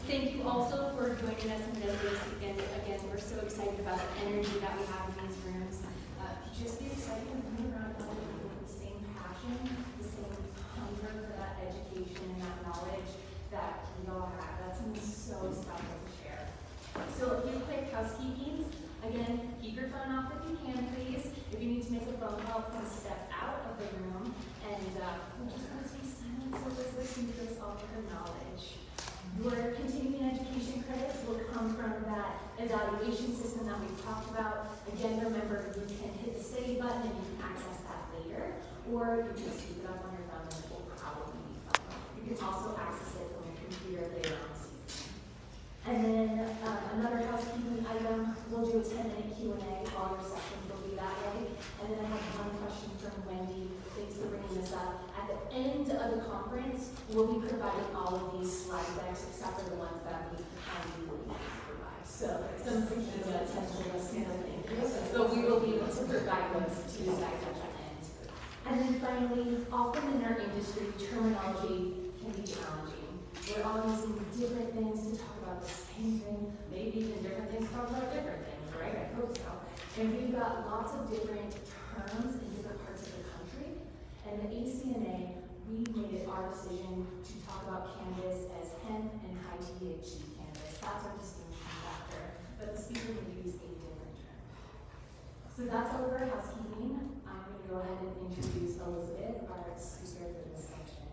Thank you also for joining us in this weekend. Again, we're so excited about the energy that we have in these rooms. Just the excitement of being around other people with the same passion, the same hunger for that education and that knowledge that we all have. That's something so special to share. So a few quick housekeepings. Again, keep your phone off if you can, please. If you need to make a phone call, please step out of the room. And we just want to be silent so let's listen to us offer her knowledge. Your continuing education credits will come from that evaluation system that we talked about. Again, remember, you can hit the save button and you can access that later, or you can sweep it up on your phone and it will probably be fine. You can also access it from your computer later on. And then another housekeeping item, we'll do a 10-minute Q&A. All your sessions will be that way. And then I have one question from Wendy. Thanks for bringing this up. At the end of the conference, we'll be providing all of these slide decks, except for the ones that we kindly will not provide. So some things that told us nothing. But we will be able to provide those to you guys at the end. And then finally, often in our industry, terminology can be challenging. We're all using different things to talk about the same thing, maybe even different things to talk about different things, right? I hope so. And we've got lots of different terms in different parts of the country. And the ACNA, we made it our decision to talk about cannabis as hemp and high THC cannabis. That's our distinction factor. But the speaker will use a different term. So that's all of our housekeeping. I'm going to go ahead and introduce Elisabeth, our speaker for this section.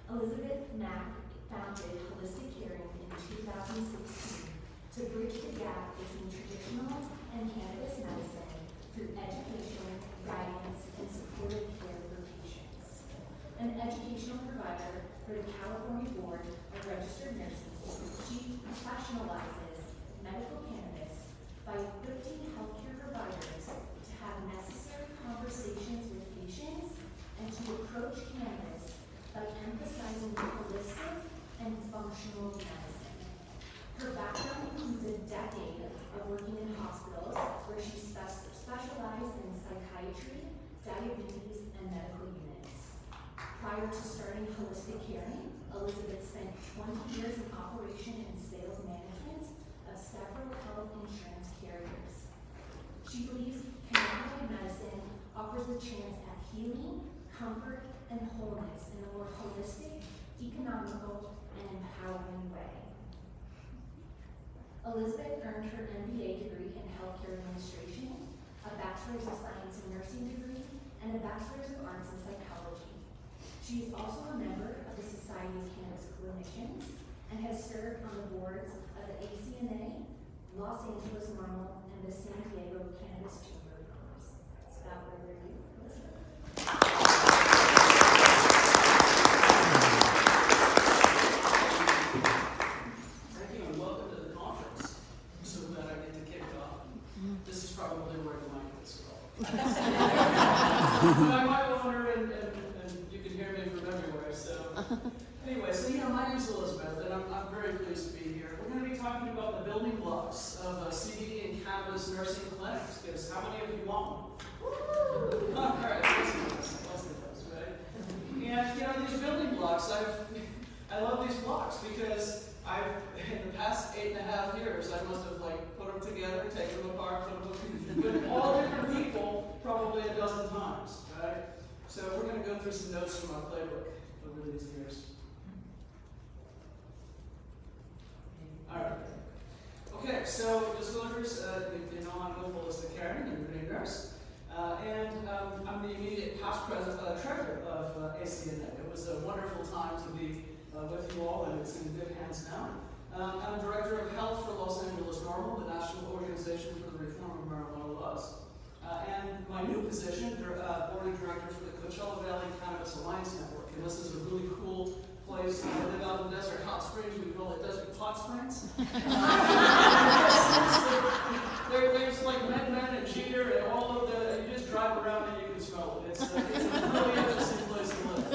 Elisabeth Mack founded Holistic Caring in 2016 to bridge the gap between traditional and cannabis medicine through education, guidance, and supportive care for patients. An educational provider for the California Board of Registered Nurses, she professionalizes medical cannabis by equipping healthcare providers to have necessary conversations with patients and to approach cannabis by emphasizing holistic and functional medicine. Her background includes a decade of working in hospitals where she specialized in psychiatry, diabetes, and medical units. Prior to starting Holistic Caring, Elisabeth spent 20 years in operation and sales management of several health insurance carriers. She believes cannabinoid medicine offers a chance at healing, comfort, and wholeness in a more holistic, economical, and empowering way. Elisabeth earned her MBA degree in Healthcare Administration, a Bachelor's of Science in Nursing degree, and a Bachelor's of Arts in Psychology. She is also a member of the Society of Cannabis Clinicians and has served on the boards of the ACNA, Los Angeles Normal, and the San Diego Cannabis Chamber of Commerce. Without further ado, Elisabeth. I might wander and you can hear me from everywhere. So anyway, so my name's Elisabeth, and I'm very pleased to be here. We're going to be talking about the building blocks of CBD and cannabis nursing clinics. Because how many of you want one? All right, let's do this, right? And these building blocks, I love these blocks because in the past 8.5 years, I must have put them together, taken them apart, put them with all different people, probably a dozen times, right? So we're going to go through some notes from my playbook over these years. All right. Okay, so disclosures, I'm a holistic caring and routine nurse, and I'm the immediate past treasurer of ACNA. It was a wonderful time to be with you all, and it's in good hands now. I'm Director of Health for Los Angeles Normal, the National Organization for the Reform of Marijuana Laws. And my new position, Board of Director for the Coachella Valley Cannabis Alliance Network. And this is a really cool place. I live out in Desert Hot Springs. We call it Desert Hot Springs. There's Men and Cheater and all of the, you just drive around and you can smell it. It's a really interesting place to live.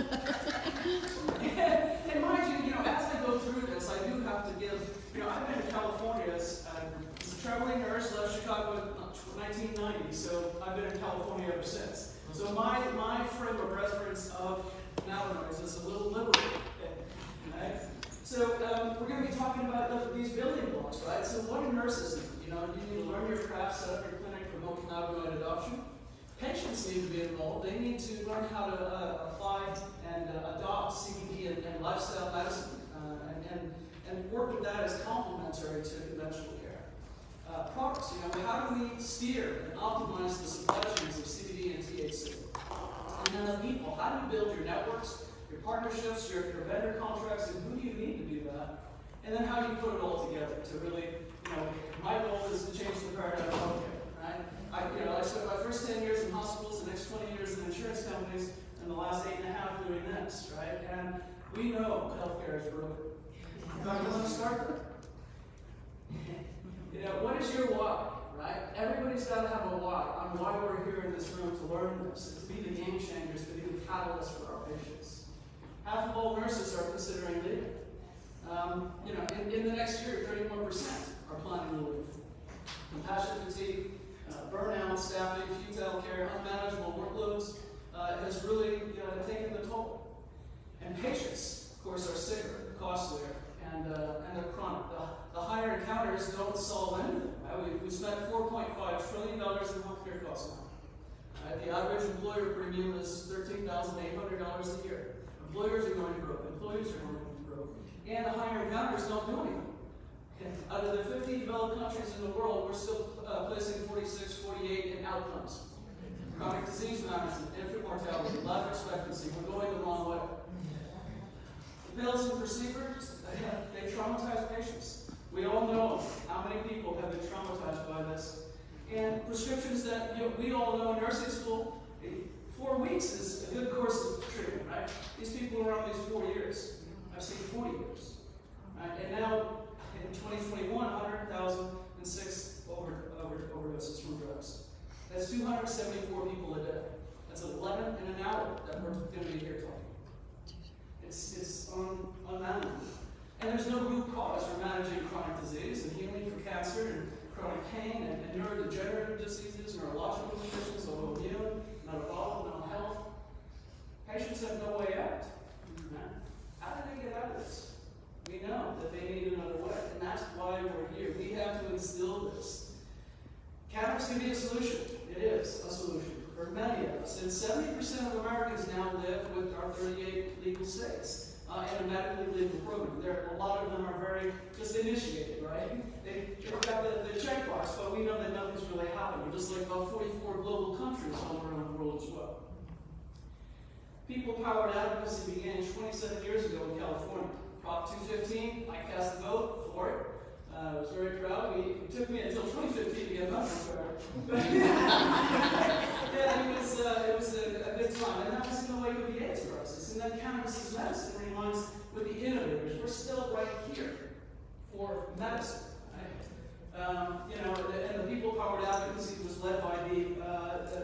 And mind you, as I go through this, I do have to give, I've been in California as a traveling nurse, left Chicago in 1990, so I've been in California ever since. So my frame of reference of cannabinoids is a little liberal. Okay? So we're going to be talking talking about these building blocks, right? So what do nurses need? You know, you need to learn your craft, set up your clinic, promote cannabinoid adoption. Patients need to be involved. They need to learn how to apply and adopt CBD and lifestyle medicine and work with that as complementary to conventional care. Products, you know, how do we steer and optimize the supply chains of CBD and THC? And then the people, how do you build your networks, your partnerships, your vendor contracts, and who do you need to do that? And then how do you put it all together to really, you know, my goal is to change the paradigm of healthcare, right? I spent my first 10 years in hospitals, the next 20 years in insurance companies, and the last 8.5 doing this, right? And we know healthcare is broken. In fact, I want to start there. You know, what is your why, right? Everybody's got to have a why on why we're here in this room to learn this, to be the game changers, to be the catalyst for our patients. Half of all nurses are considering leaving. You know, in the next year, 31% are planning to leave. Compassion fatigue, burnout, staffing, futile care, unmanageable workloads has really taken the toll. And patients, of course, are sicker, costlier, and they're chronic. The higher encounters don't solve anything. Right? We spent $4.5 trillion in healthcare costs now. Right? The average employer premium is $13,800 a year. Employers are going broke. Employees are going broke. And the higher encounters don't do anything. Out of the 50 developed countries in the world, we're still placing 46, 48 in outcomes. Chronic disease management, infant mortality, life expectancy, we're going the wrong way. The pills and procedures, they traumatize patients. We all know how many people have been traumatized by this. And prescriptions that we all know in nursing school, 4 weeks is a good course of treatment, right? These people are on these 4 years. I've seen 40 years. Right? And now, in 2021, 100,006 overdoses from drugs. That's 274 people a day. That's 11 in an hour that we're going to be here talking. It's unmanageable. And there's no root cause for managing chronic disease and healing for cancer and chronic pain and neurodegenerative diseases, neurological conditions, autoimmune, metabolic, mental health. Patients have no way out. How do they get out of this? We know that they need another way, and that's why we're here. We have to instill this. Cannabis can be a solution. It is a solution for many of us. And 70% of Americans now live with our 38 legal states in a medically legal program. A lot of them are very just initiated, right? They've got the checkbox, but we know that nothing's really happening, just like about 44 global countries all around the world as well. People-powered advocacy began 27 years ago in California. Prop 215, I cast the vote for it. I was very proud. It took me until 2015 to get my vote. Yeah, it was a good time. And that was in the wake of the AIDS crisis. And then cannabis is medicine reminds with the innovators. We're still right here for medicine. Right? And the people-powered advocacy was led by the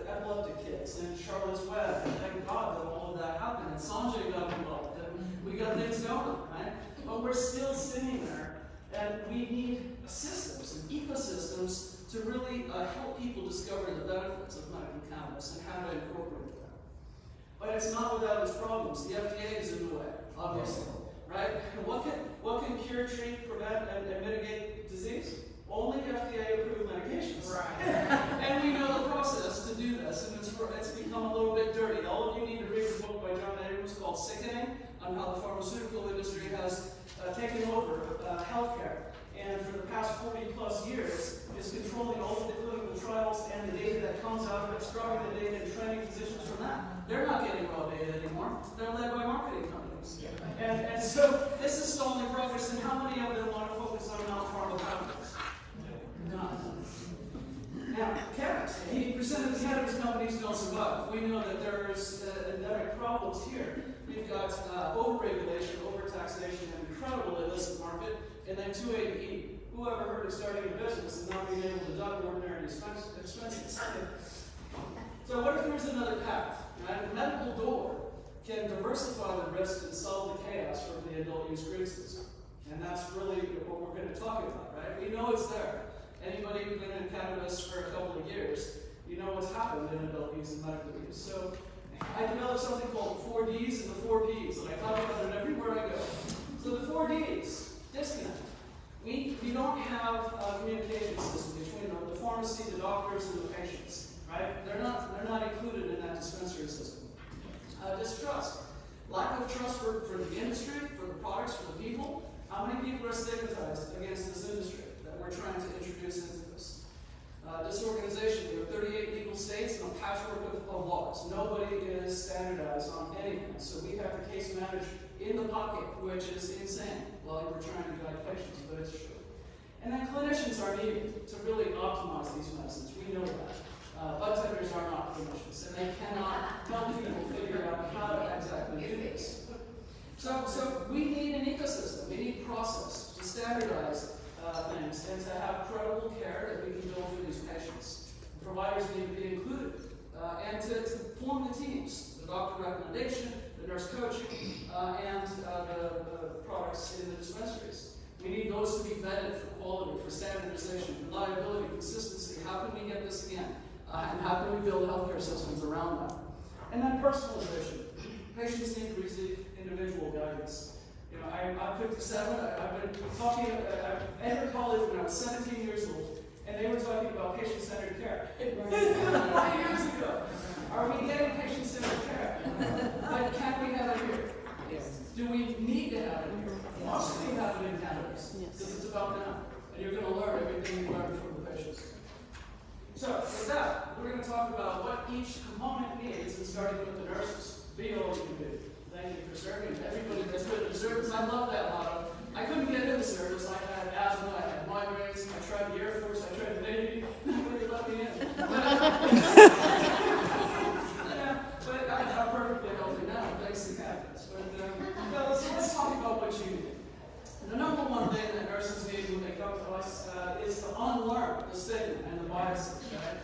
epileptic kids and Charlotte's Web. And thank God that all of that happened. And Sanjay got involved. And we got things going, right? But we're still sitting there, and we need systems and ecosystems to really help people discover the benefits of medical cannabis and how to incorporate that. But it's not without its problems. The FDA is in the way, obviously, right? And what can cure, treat, prevent, and mitigate disease? Only FDA-approved medications. Right. And we know the process to do this, and it's become a little bit dirty. All of you need to read the book by John Abrams called Sickening, on how the pharmaceutical industry has taken over healthcare. And for the past 40 plus years, is controlling all of the clinical trials and the data that comes out of it, scrubbing the data and training physicians from that. They're not getting raw data anymore. They're led by marketing companies. And so this is stalling progress, and how many of them want to focus on non-pharma companies? None. Now, cannabis. 80% of the cannabis companies don't survive. We know that there's endemic problems here. We've got over-regulation, over-taxation, an incredible illicit market, and then 280E. Who ever heard of starting a business and not being able to deduct ordinary expenses? So what if there's another path? Right? A medical door can diversify the risk and solve the chaos from the adult use green system. And that's really what we're going to talk about, right? We know it's there. Anybody who's been in cannabis for a couple of years, you know what's happened in adult use and medical use. So I developed something called 4Ds and the 4Ps, and I talk about it everywhere I go. So the 4Ds, disconnect. many people are stigmatized against this industry that we're trying to introduce into this? This organization, we have 38 legal states and a patchwork of laws. Nobody is standardized on anything. So we have the case manager in the pocket, which is insane while we're trying to guide patients, but it's true. And then clinicians are needed to really optimize these medicines. We know that. Bud tenders are not clinicians, and they cannot help people figure out how to exactly do this. So we need an ecosystem. We need process to standardize things and to have credible care that we can build for these patients. The providers need to be included and to form the teams, the doctor recommendation, the nurse coaching, and the products in the dispensaries. We need those to be vetted for quality, for standardization, reliability, consistency. How can we get this again? And how can we build healthcare systems around that? And then personalization. Patients need to receive individual guidance. You know, I'm 57. I've been talking. I entered college when I was 17 years old, and they were talking about patient-centered care. 5 years ago. Are we getting patient-centered care? But can we have it here? Yes. Do we need to have it here? Must we have it in cannabis? Because it's about them. And you're going to learn everything you learned from the patients. So, with that, we're going to talk about what each component needs, and starting with the nurses. Be all you can be. Thank you for serving. Everybody that's been in the service, I love that motto. I couldn't get into the service. I had asthma, I had migraines, I tried the Air Force, I tried the Navy. Nobody let me in. But I'm perfectly healthy now, thanks to cannabis. But let's talk about what you need. The number one thing that nurses need when they come to us is to unlearn the stigma and the biases, right?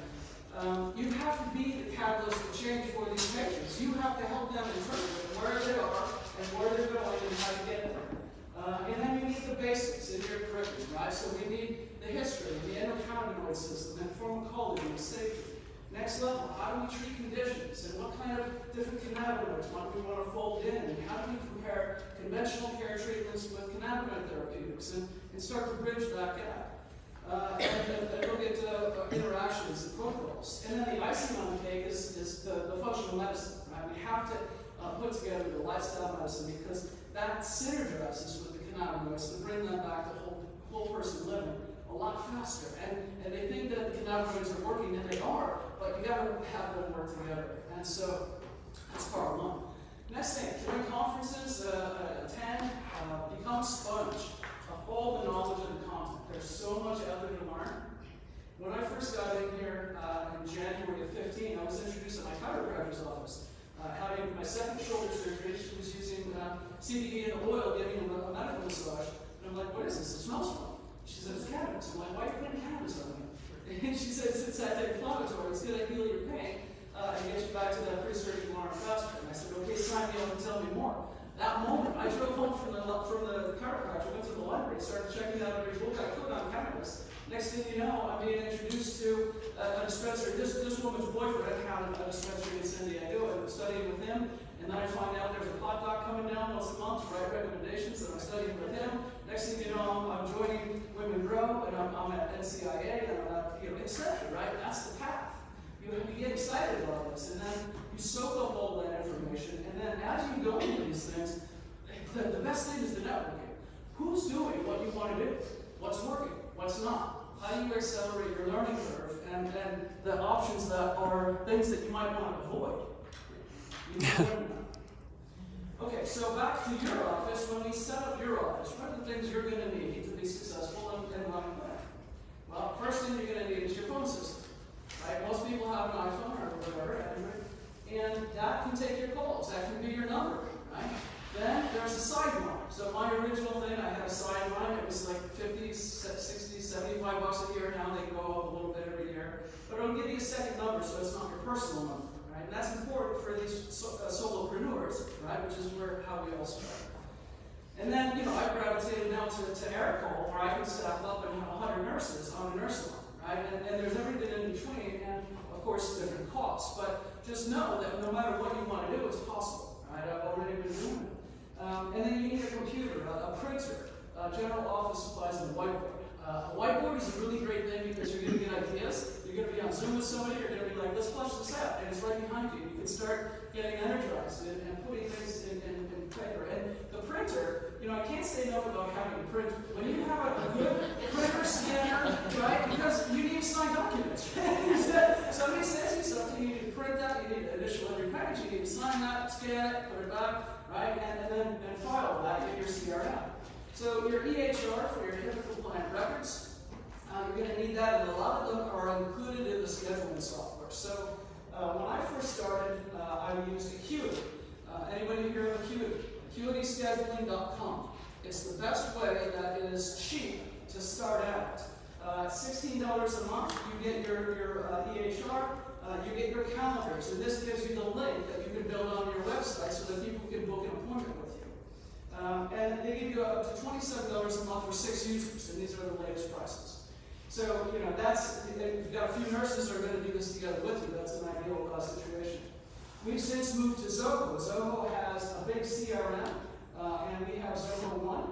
You have to be the catalyst for change for these patients. You have to help them interpret where they are and where they're going and how to get there. And then you need the basics in your curriculum, right? So we need the history, the endocannabinoid system, and pharmacology and safety. Next level, how do we treat conditions, and what kind of different cannabinoids might we want to fold in, and how do we compare conventional care treatments with cannabinoid therapeutics, and start to bridge that gap. And look at interactions and protocols. And then the icing on the cake is the functional medicine, right? We have to put together the lifestyle medicine because that synergizes with the cannabinoids to bring them back to whole person living a lot faster. And they think that the cannabinoids are working, and they are, but you gotta have them work together. And so that's part one. Next thing, join conferences, attend, become a sponge of all the knowledge and the content. There's so much out there to learn. When I first got in here in January of 15, I was introduced at my chiropractor's office. Having my second shoulder surgery, she was using CBD and oil, giving him a medical massage. And I'm like, what is this? It smells funny. She said, it's cannabis. I'm like, why are you putting cannabis on me? And she said, it's anti-inflammatory. It's going to heal your pain and get you back to that pre-surgical arm faster. And I said, okay, sign me up and tell me more. That moment, I drove home from the chiropractor, went to the library, started checking out every book I could on cannabis. Next thing you know, I'm being introduced to a dispensary. This woman's boyfriend had a dispensary in San Diego. I was studying with him, and then I find out there's a pot doc coming down once a month to write recommendations, and I'm studying with him. Next thing you know, I'm joining Women Grow, and I'm at NCIA, and I'm at, etc., right? That's the path. You get excited about this, and then you soak up all that information, and then as you go into these things, the best thing is the networking. Who's doing what you want to do? What's working? What's not? How do you accelerate your learning curve, and then the options that are things that you might want to avoid? You need to learn them. Okay, so back to your office. When we set up your office, what are the things you're going to need to be successful and run there? Well, first thing you're going to need is your phone system. Right? Most people have an iPhone or whatever, and that can take your calls. That can be your number, right? Then there's a sideline. So my original thing, I had a sideline. It was like 50, 60, 75 bucks a year. Now they go up a little bit every year. But it'll give you a second number, so it's not your personal number, right? And that's important for these solopreneurs, right? Which is how we all start. And then, I gravitated now to AirCall, where I can staff up and have 100 nurses on a nurse line. Right? And there's everything in between, and of course different costs. But just know that no matter what you want to do, it's possible. Right? I've already been doing it. And then you need a computer, a printer, general office supplies, and a whiteboard. A whiteboard is a really great thing because you're going to get ideas. You're going to be on Zoom with somebody. You're going to be like, let's flesh this out, and it's right behind you. You can start getting energized and putting things in paper. And the printer, I can't say enough about having a printer. When you have a good printer scanner, right, because you need to sign documents. Somebody sends you something, you need to print that, you need to initial every package, you need to sign that, scan it, put it back, right, and then file that in your CRM. So your EHR for your chemical plant records, you're going to need that, and a lot of them are included in the scheduling software. So when I first started, I used Acuity. Anybody hear of Acuity? AcuityScheduling.com. It's the best way that is cheap to start out. $16 a month, you get your EHR, you get your calendars, and this gives you the link that you can build on your website so that people can book an appointment with you. And they give you up to $27 a month for 6 users, and these are the latest prices. So, that's, if you've got a few nurses that are going to do this together with you, that's an ideal situation. We've since moved to Zoho. Zoho has a big CRM, and we have Zoho One,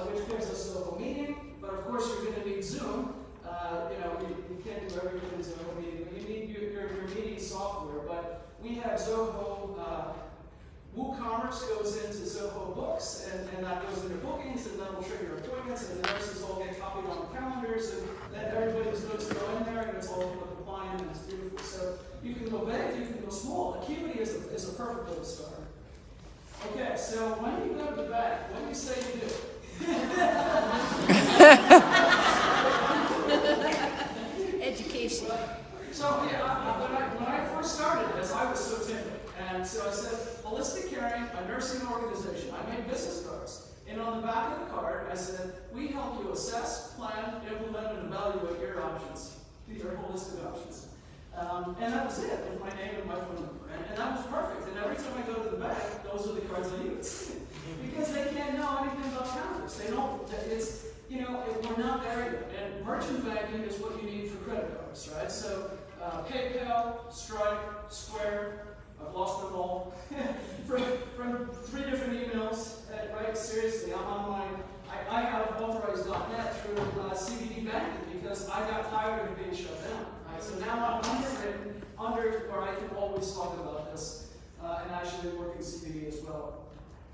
which gives us Zoho Meeting, but of course you're going to need Zoom. You can't do everything in Zoho Meeting, but you need your meeting software. But we have Zoho, WooCommerce goes into Zoho Books, and that goes into bookings, and that will trigger appointments, and the nurses all get copied on the calendars, and then everybody's notes go in there, and it's all compliant, and it's beautiful. So you can go big, you can go small. Acuity is a perfect way to start. Okay, so when you go to the bank, what do you say you do? Education. So yeah, when I first started this, I was so timid. And so I said, Holistic Caring, a nursing organization. I made business cards. And on the back of the card, I said, we help you assess, plan, implement, and evaluate your options. These are holistic options. And that was it, with my name and my phone number. And that was perfect. And every time I go to the bank, those are the cards I use. Because they can't know anything about cannabis. They don't, it's, we're not there yet. And merchant banking is what you need for credit cards, right? So PayPal, Stripe, Square, I've lost them all from 3 different emails, right? Seriously, I'm on I have authorized.net through CBD banking because I got tired of being shut down. Right? So now I'm under where I can always talk about this and actually work in CBD as well.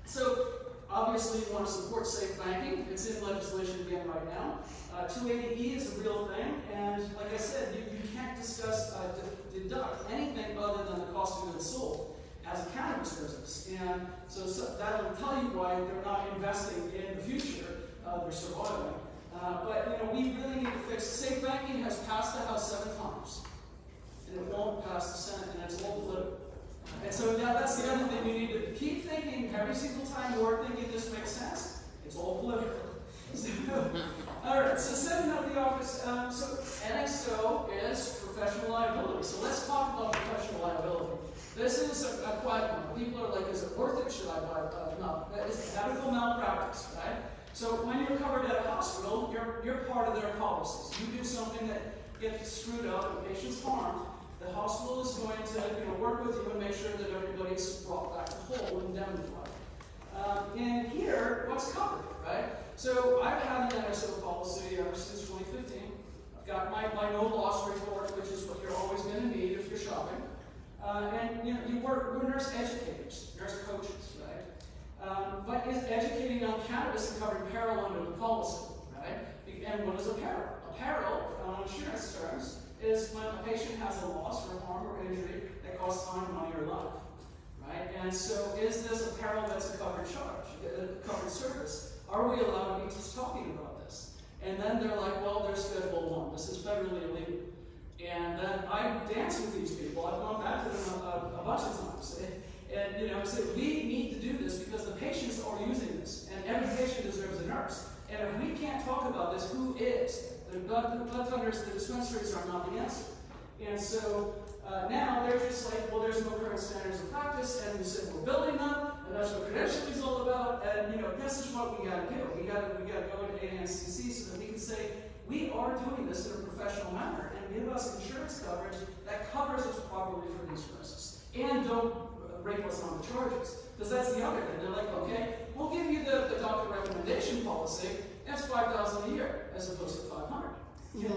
So obviously you want to support safe banking. It's in legislation again right now. 280E is a real thing, and like I said, you can't deduct anything other than the cost of goods sold as a cannabis business. And so that will tell you why they're not investing in the future, they're surviving. But we really need to fix safe banking has passed the House 7 times. And it won't pass the Senate, and it's all political. And so now that's the other thing you need to keep thinking every single time you are thinking this makes sense. It's all political. All right, so setting up the office. So NXO is professional liability. So let's talk about professional liability. This is a quiet one. People are like, is it worth it? Should I buy it? No, it's medical malpractice, right? So when you're covered at a hospital, you're part of their policies. You do something that gets screwed up and patients harmed, the hospital is going to work with you and make sure that everybody's brought back to whole and indemnified. And here, what's covered, right? So I've had an NSO policy ever since 2015. I've got my no loss report, which is what you're always going to need if you're shopping. And we're nurse educators, nurse coaches, right? But is educating on cannabis and covering peril under the policy, right? And what is a peril? A peril, on insurance terms, is when a patient has a loss or harm or injury that costs time, money, or life, right? And so is this a peril that's a covered charge, a covered service? Are we allowed to be just talking about this? And then they're like, well, there's Schedule 1. This is federally illegal. And then I dance with these people. I've gone back to them a bunch of times. And said, we need to do this because the patients are using this. And every patient deserves a nurse. And if we can't talk about this, who is? The blood centers, the dispensaries are not the answer. And so now they're just like, well, there's no current standards of practice, and we said we're building them, and that's what credentialing is all about. And this is what we got to do. We got to go into ANCC so that we can say we are doing this in a professional manner, and give us insurance coverage that covers us properly for these risks, and don't rape us on the charges. Because that's the other thing. They're like, okay, we'll give you the doctor recommendation policy. That's $5,000 a year as opposed to $500. Yeah.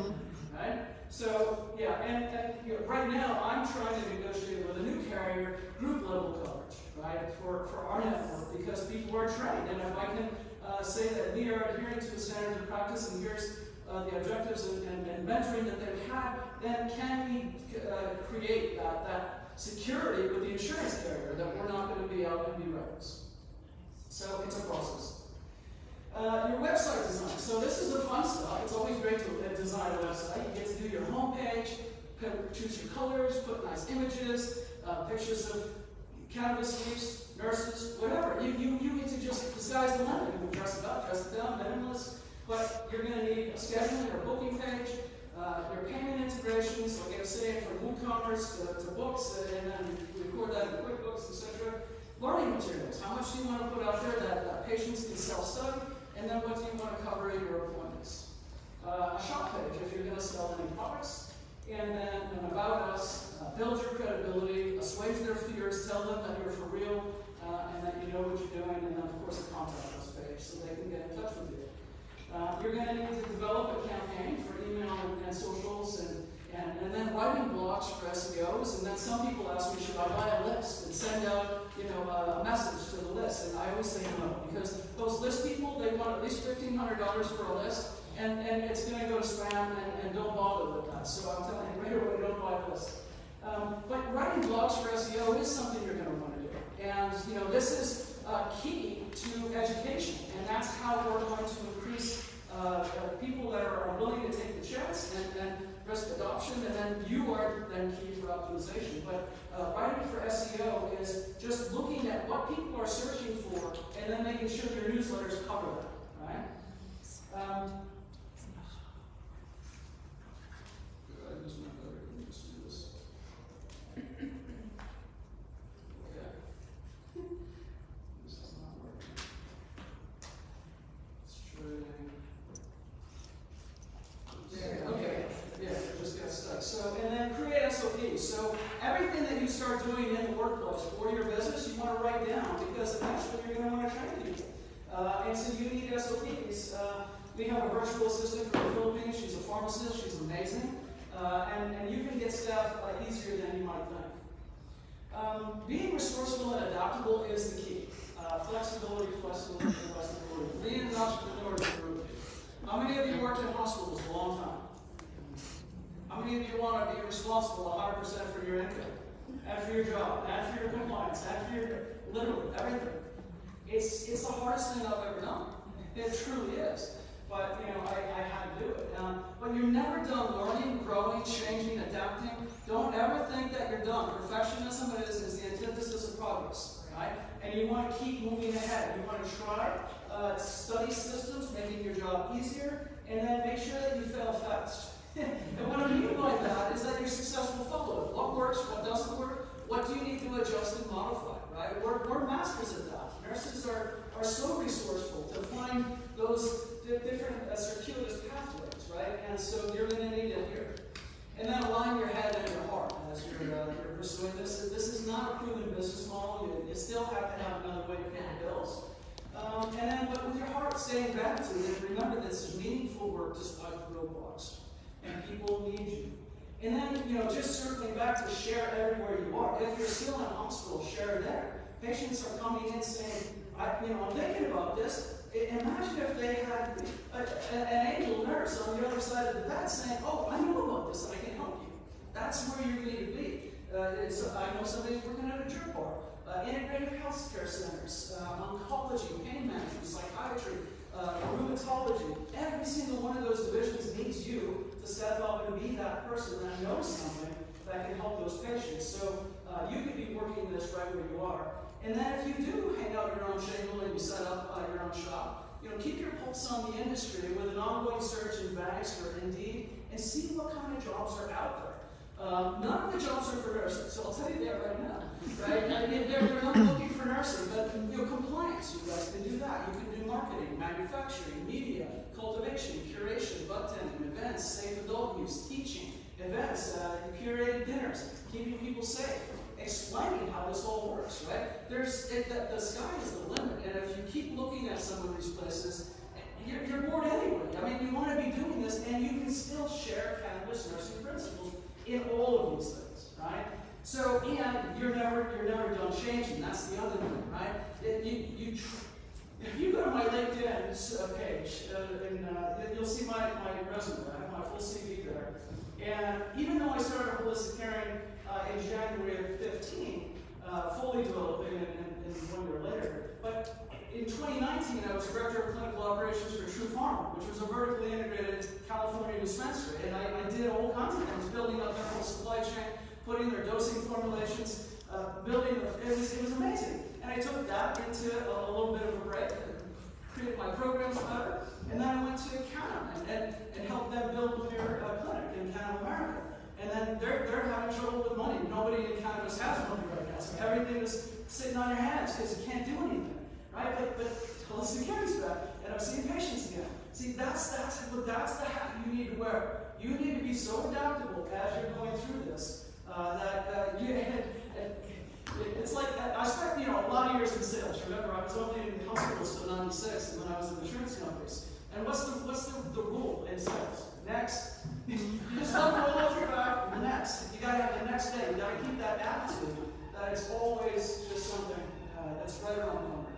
Right? So yeah, and right now I'm trying to negotiate with a new carrier group level coverage, right, for our network, because people are trained, and if I can practice, and here's the objectives and mentoring that they've had, then can we create that security with the insurance carrier that we're not going to be out and be reckless? So it's a process. Your website design. So this is the fun stuff. It's always great to design a website. You get to do your homepage, choose your colors, put nice images, pictures of cannabis leaves, nurses, whatever. You get to just, the sky's the limit. You can dress it up, dress it down, minimalist. But you're going to need a scheduling or booking page, your payment integration, so get say from WooCommerce to books, and then record that in QuickBooks, etc. Learning materials. How much do you want to put out there that patients can self-study, and then what do you want to cover in your appointments? A shop page if you're going to sell any products, and then an about us, build your credibility, assuage their fears, tell them that you're for real, and that you know what you're doing, and then of course a contact us page so they can get in touch with you. You're going to need to develop a campaign for email and socials, and then writing blogs for SEOs. And then some people ask me, should I buy a list and send out, a message to the list? And I always say no, because those list people, they want at least $1,500 for a list, and it's going to go to spam, and don't bother with that. So I'm telling you right away, don't buy a list. But writing blogs for SEO is something you're going to want to do. And this is key to education, and that's how we're going to increase people that are willing to take the chance and risk adoption, and then you are then key for optimization. But writing for SEO is just looking at what people are searching for, and then making sure your newsletters cover that, right? I just went better. Let me just do this. This is not working. Let's try. Okay. Yeah, it just got stuck. So, and then create SOPs. So everything that you start doing in the workplace for your business, you want to write down, because eventually you're going to want to train people. And so you need SOPs. We have a virtual assistant from the Philippines. She's a pharmacist. She's amazing. And you can get stuff easier than you might think. Being resourceful and adaptable is the key. Flexibility. Being an entrepreneur is the root. How many of you worked in hospitals a long time? How many of you want to be responsible 100% for your income, and for your job, and for your compliance, and for your literally everything? It's the hardest thing I've ever done. It truly is. But I had to do it. But you're never done learning, growing, changing, adapting. Don't ever think that you're done. Perfectionism is the antithesis of progress, right? And you want to keep moving ahead. You want to try study systems, making your job easier, and then make sure that you fail fast. And what I mean by that is that you're successful follow it. What works, what doesn't work, what do you need to adjust and modify, right? We're masters at that. Nurses are so resourceful to find those different circuitous pathways, right? And so you're going to need it here. And then align your head and your heart as you're pursuing this. This is not a proven business model. You still have to have another way to pay the bills. But with your heart, stay in gratitude, and remember this is meaningful work despite the roadblocks. And people need you. And then, just circling back to share everywhere you are. If you're still in a hospital, share there. Patients are coming in saying, I'm thinking about this. Imagine if they had an angel nurse on the other side of the bed saying, oh, I know about this and I can help you. That's where you need to be. I know somebody's working at a jerk bar. Integrative health care centers, oncology, pain management, psychiatry, rheumatology. Every single one of those divisions needs you to step up and be that person that knows something that can help those patients. So you could be working this right where you are. And then if you do hang out your own shingle and you set up your own shop, keep your pulse on the industry with an ongoing search in Vax or Indeed, and see what kind of jobs are out there. None of the jobs are for nurses, so I'll tell you that right now. Right? They're not looking for nursing, but compliance, you guys can do that. You can do marketing, manufacturing, media, cultivation, curation, bud tending, events, safe adult use, teaching, events, curated dinners, keeping people safe, explaining how this all works, right? The sky is the limit, and if you keep looking at some of these places, you're bored anyway. I mean, you want to be doing this, and you can still share cannabis nursing principles in all of these things, right? So, and you're never done changing. That's the other thing, right? If you go to my LinkedIn page, you'll see my resume. I have my full CV there. And even though I started holistic caring in January of 15, fully developing in 1 year later, but in 2019, I was Director of Clinical Operations for True Pharma, which was a vertically integrated California dispensary. And I did all kinds of things, building up their whole supply chain, putting their dosing formulations, it was amazing. And I took that into a little bit of a break, created my programs better, and then I went to CANA and helped them build their clinic in Canada, America. And then they're having trouble with money. Nobody in cannabis has money right now, so everything is sitting on your hands because you can't do anything. Right? But holistic caring's back, and I'm seeing patients again. See, that's the hat you need to wear. You need to be so adaptable as you're going through this it's like I spent a lot of years in sales. Remember, I was only in hospitals till '96, and then I was in insurance companies. And what's the rule in sales? Next. You just don't roll off your back. And the next. You gotta have the next day. You gotta keep that attitude that it's always just something that's right around the corner.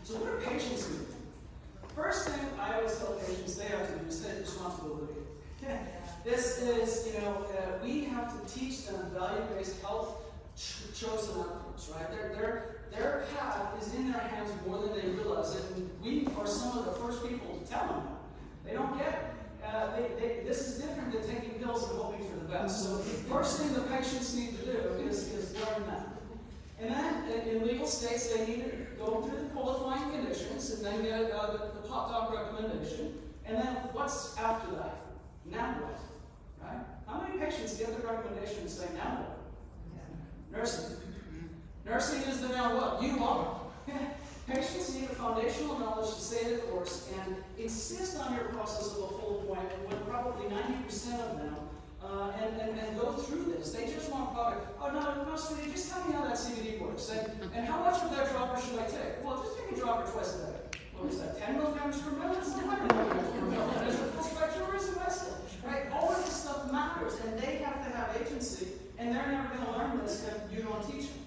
So what do patients do? First thing I always tell patients they have to do is take responsibility. This is, we have to teach them value-based health chosen outcomes, right? Their path is in their hands more than they realize it, and we are some of the first people to tell them that. They don't get it. This is different than taking pills and hoping for the best. So first thing the patients need to do is learn that. And then in legal states, they need to go through the qualifying conditions and then get the pop doc recommendation. And then what's after that? Now what? Right? How many patients get the recommendation and say, now what? Nursing. Nursing is the now what? You are. Patients need a foundational knowledge to stay the course and insist on your process of a full appointment when probably 90% of them and go through this. They just want product. Oh, no, sweetie, just tell me how that CBD works. And how much of that dropper should I take? Well, just take a dropper twice a day. What is that, 10 milligrams per mil? It's 100 milligrams per mil. Is it full spectrum or is it Western? Right? All of this stuff matters, and they have to have agency, and they're never going to learn this if you don't teach them.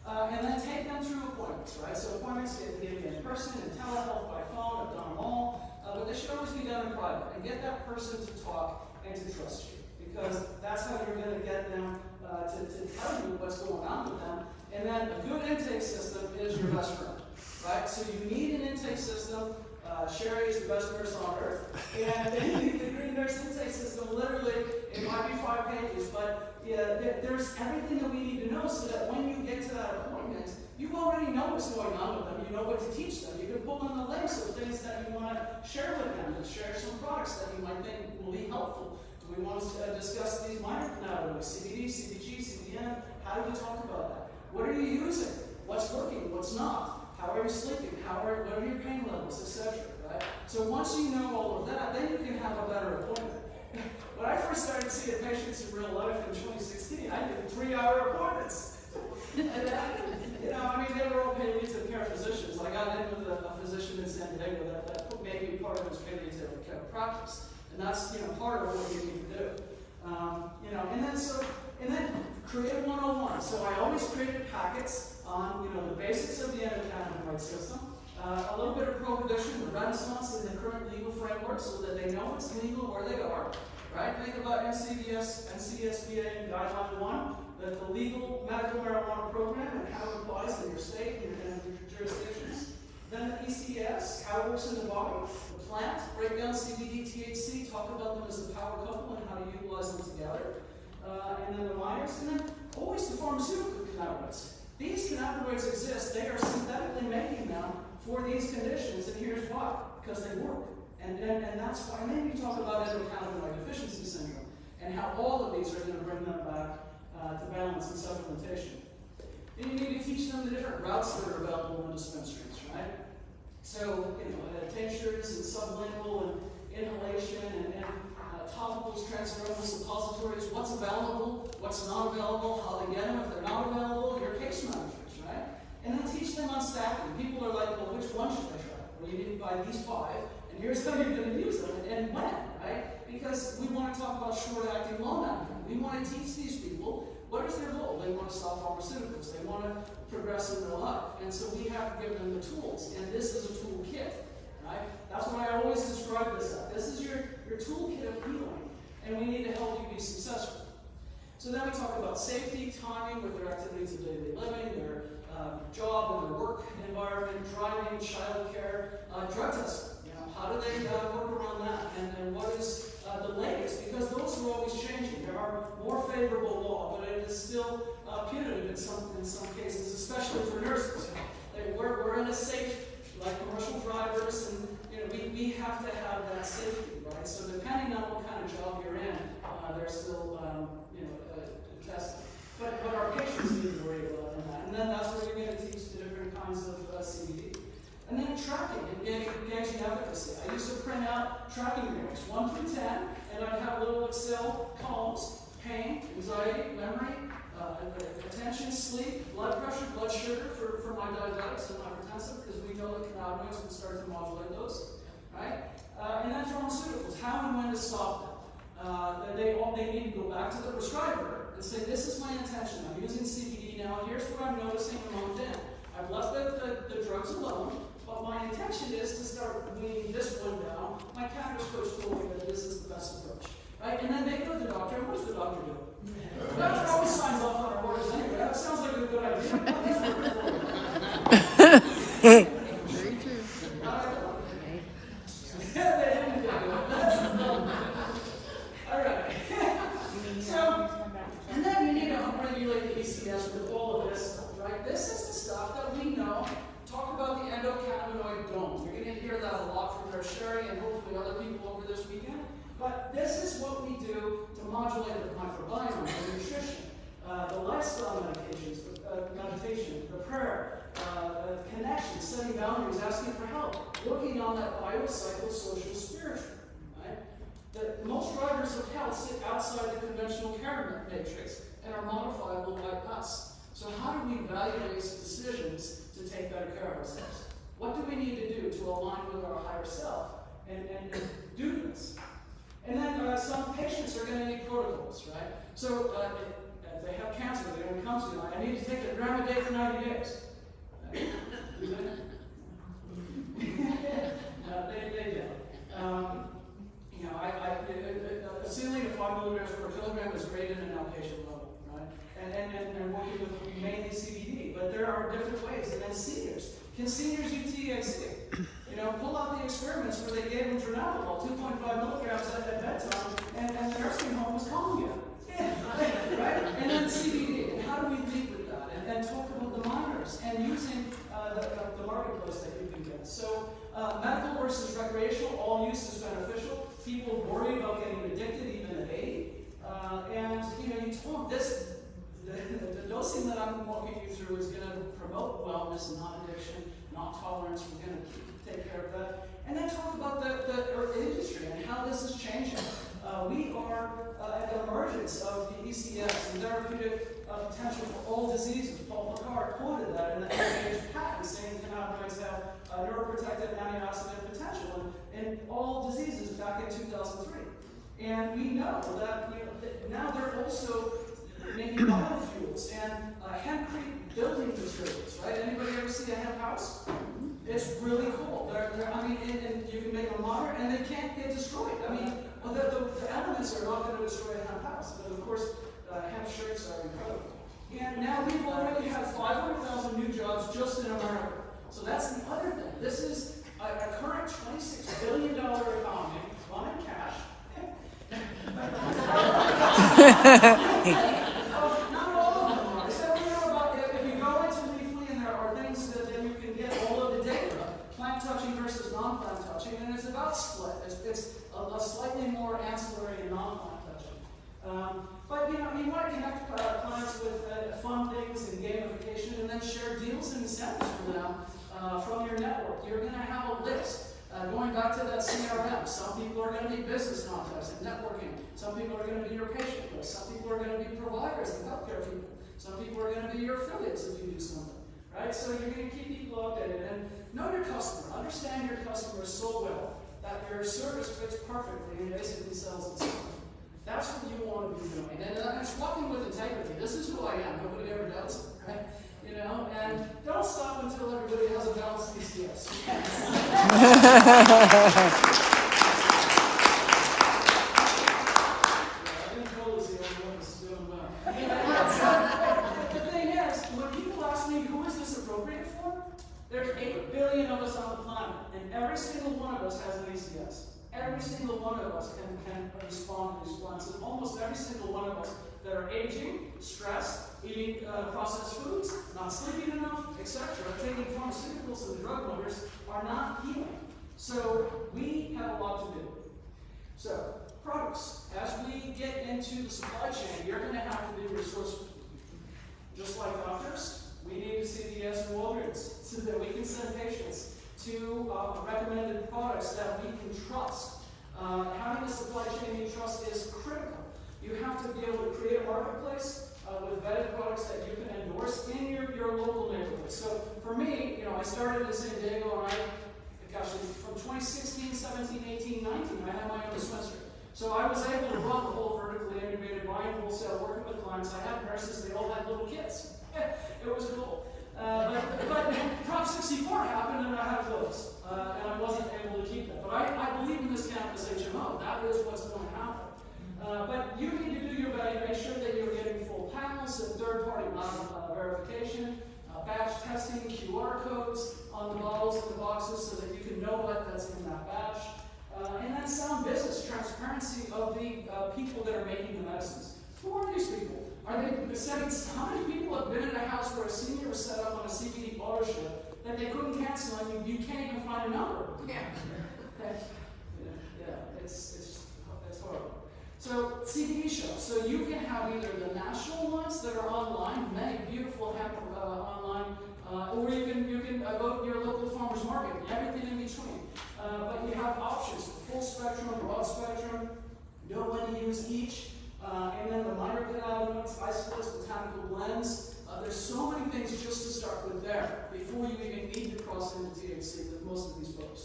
And then take them through appointments, right? So appointments get in person and telehealth by phone. I've done them all. But they should always be done in private. And get that person to talk and to trust you. Because that's how you're going to get them to tell you what's going on with them. And then a good intake system is your best friend, right? So you need an intake system. Sherry is the best nurse on earth. And the Green Nurse Intake System, literally, it might be 5 pages, but there's everything that we need to know so that when you get to that appointment, you already know what's going on with them. You know what to teach them. You can pull in the links of things that you want to share with them, and share some products that you might think will be helpful. Do we want to discuss these minor cannabinoids, CBD, CBG, CBN? How do we talk about that? What are you using? What's working? What's not? How are you sleeping? What are your pain levels, etc. Right? So once you know all of that, then you can have a better appointment. When I first started seeing patients in real life in 2016, I did 3-hour appointments. And they were all palliative care physicians. I got in with a physician in San Diego that made me part of his palliative care practice. And that's part of what you need to do. And then create a 101. So I always created packets on the basics of the endocannabinoid system, a little bit of prohibition, the renaissance in the current legal framework so that they know it's legal where they are. Right? Think about NCSBA Guideline 1, the legal medical marijuana program and how it applies in your state and your jurisdictions. Then the ECS, how it works in the body, the plant, break down CBD, THC, talk about them as the power couple and how to utilize them together. And then the minors, and then always the pharmaceutical cannabinoids. These cannabinoids exist, they are synthetically making them for these conditions, and here's why, because they work. And that's why, and then you talk about endocannabinoid deficiency syndrome, and how all of these are going to bring them back to balance and supplementation. Then you need to teach them the different routes that are available in dispensaries, right? So, tinctures and sublingual and inhalation and topicals, transdermal suppositories, what's available, what's not available, how they get them. If they're not available, your case managers, right? And then teach them on stacking. People are like, well, which one should I try? Well, you need to buy these 5, and here's how you're going to use them, and when, right? Because we want to talk about short-acting, long-acting. We want to teach these people What is their goal? They want to stop pharmaceuticals. They want to progress in their life. And so we have to give them the tools. And this is a toolkit, right? That's what I always describe this as. This is your toolkit of healing. And we need to help you be successful. So then we talk about safety, timing with their activities of daily living, their job and their work environment, driving, childcare, drug testing. How do they work around that? And what is the latest? Because those are always changing. There are more favorable law, but it is still punitive in some cases, especially for nurses. We're in a safe, like commercial drivers, and we have to have that safety, right? So depending on what kind of job you're in, they're still tested. But our patients need to worry about that. And then that's where you're going to teach the different kinds of CBD. And then tracking and gauging efficacy. I used to print out tracking ranks, 1 through 10, and I'd have little Excel columns: pain, anxiety, memory, attention, sleep, blood pressure, blood sugar for my diabetics and hypertensive, because we know that cannabinoids can start to modulate those, right? And then pharmaceuticals, how and when to stop them. They need to go back to the prescriber and say, this is my intention. I'm using CBD now. Here's what I'm noticing a month in. I've left the drugs alone. But my intention is to start weaning this one down. My cannabis coach told me that this is the best approach. Right? And then they go to the doctor, and what does the doctor do? The doctor always signs off on our orders anyway. That sounds like a good idea. Very true. Yeah, they didn't do it. All right. So, and then you need to upregulate the ECS with all of this stuff, right? This is the stuff that we know. Talk about the endocannabinoid dome. You're going to hear that a lot from Sherry and hopefully other people over this weekend. But this is what we do to modulate the microbiome, the nutrition, the lifestyle medications, the meditation, the prayer, connection, setting boundaries, asking for help, working on that biopsychosocial spiritual. Right? Most drivers of health sit outside the conventional care matrix and are modifiable by us. So how do we evaluate decisions to take better care of ourselves? What do we need to do to align with our higher self and do this? And then some patients are going to need protocols, right? So if they have cancer, they're going to come to you. I need to take a gram a day for 90 days. No, they don't. A ceiling of 5 milligrams per kilogram is great in an outpatient level, right? And working with mainly CBD, but there are different ways. And then seniors. Can seniors use THC? Pull out the experiments where they gave them Dronabinol, 2.5 milligrams at bedtime, and the nursing home was calm again. Yeah. Right? And then CBD. And how do we lead with that? And talk about the minors and using the marketplace that you can get. So medical versus recreational, all use is beneficial. People worry about getting addicted even at 80. And you told this, the dosing that I'm walking you through is going to promote wellness, not addiction, not tolerance. We're going to take care of that. And then talk about the industry and how this is changing. We are at the emergence of the ECS, and therapeutic potential for all diseases. Paul Picard quoted that in the NIH patent, saying cannabinoids have neuroprotective antioxidant potential in all diseases back in 2003. And we know that now they're also making biofuels and hempcrete building materials, right? Anybody ever see a hemp house? It's really cool. And you can make them modern, and they can't get destroyed. The elements are not going to destroy a hemp house, but of course, hemp shirts are incredible. And now we've already had 500,000 new jobs just in America. So that's the other thing. This is a current $26 billion economy, run in cash. Not all of them are. So if you go into Leafly, and there are things that you can get all of the data, plant touching versus non-plant touching, and it's about split. It's a slightly more ancillary and non-plant touching. But you want to connect clients with fun things and gamification, and then share deals and incentives for them from your network. You're going to have a list. Going back to that CRM, some people are going to be business contacts and networking. Some people are going to be your patient list. Some people are going to be providers and healthcare people. Some people are going to be your affiliates if you do something, right? So you're going to keep people updated and know your customer. Understand your customer so well that your service fits perfectly and basically sells itself. That's what you want to be doing. And it's walking with integrity. This is who I am. Nobody ever does, right? You know, and don't stop until everybody has a balanced DCS. The thing is, when people ask me, who is this appropriate for? There's 8 billion of us on the planet, and every single one of us has an ACS. Every single one of us can respond to these plants, and almost every single one of us that are aging, stressed, eating processed foods, not sleeping enough, etc., taking pharmaceuticals and drug runners are not healing. So we have a lot to do. So, products. As we get into the supply chain, you're going to have to be resourceful. Just like doctors, we need to see CVS and Walgreens so that we can send patients to recommended products that we can trust. Having a supply chain you trust is critical. You have to be able to create a marketplace with vetted products that you can endorse in your local neighborhood. So for me, you know, I started in San Diego, and from 2016, 17, 18, 19, I had my own dispensary. So I was able to run the whole vertically integrated buying wholesale, working with clients. I had nurses, they all had little kids. It was cool. But Prop 64 happened, and I had to close, and I wasn't able to keep that. But I believe in this campus HMO. That is what's going to happen. But you need to do your best to make sure that you're getting full panels and third-party lab verification, batch testing, QR codes on the bottles and the boxes so that you can know that's in that batch. And then sound business, transparency of the people that are making the medicines. Who are these people? Are they setting, how many people have been in a house where a senior was set up on a CBD ownership that they couldn't cancel and you can't even find a number? Yeah. It's horrible. So CBD shows. So you can have either the national ones that are online, many beautiful have online, or you can go to your local farmer's market, everything in between. But you have options, full spectrum, broad spectrum, know when to use each. And then the minor cannabinoids, isolates, botanical blends. There's so many things just to start with there before you even need to cross into THC with most of these folks.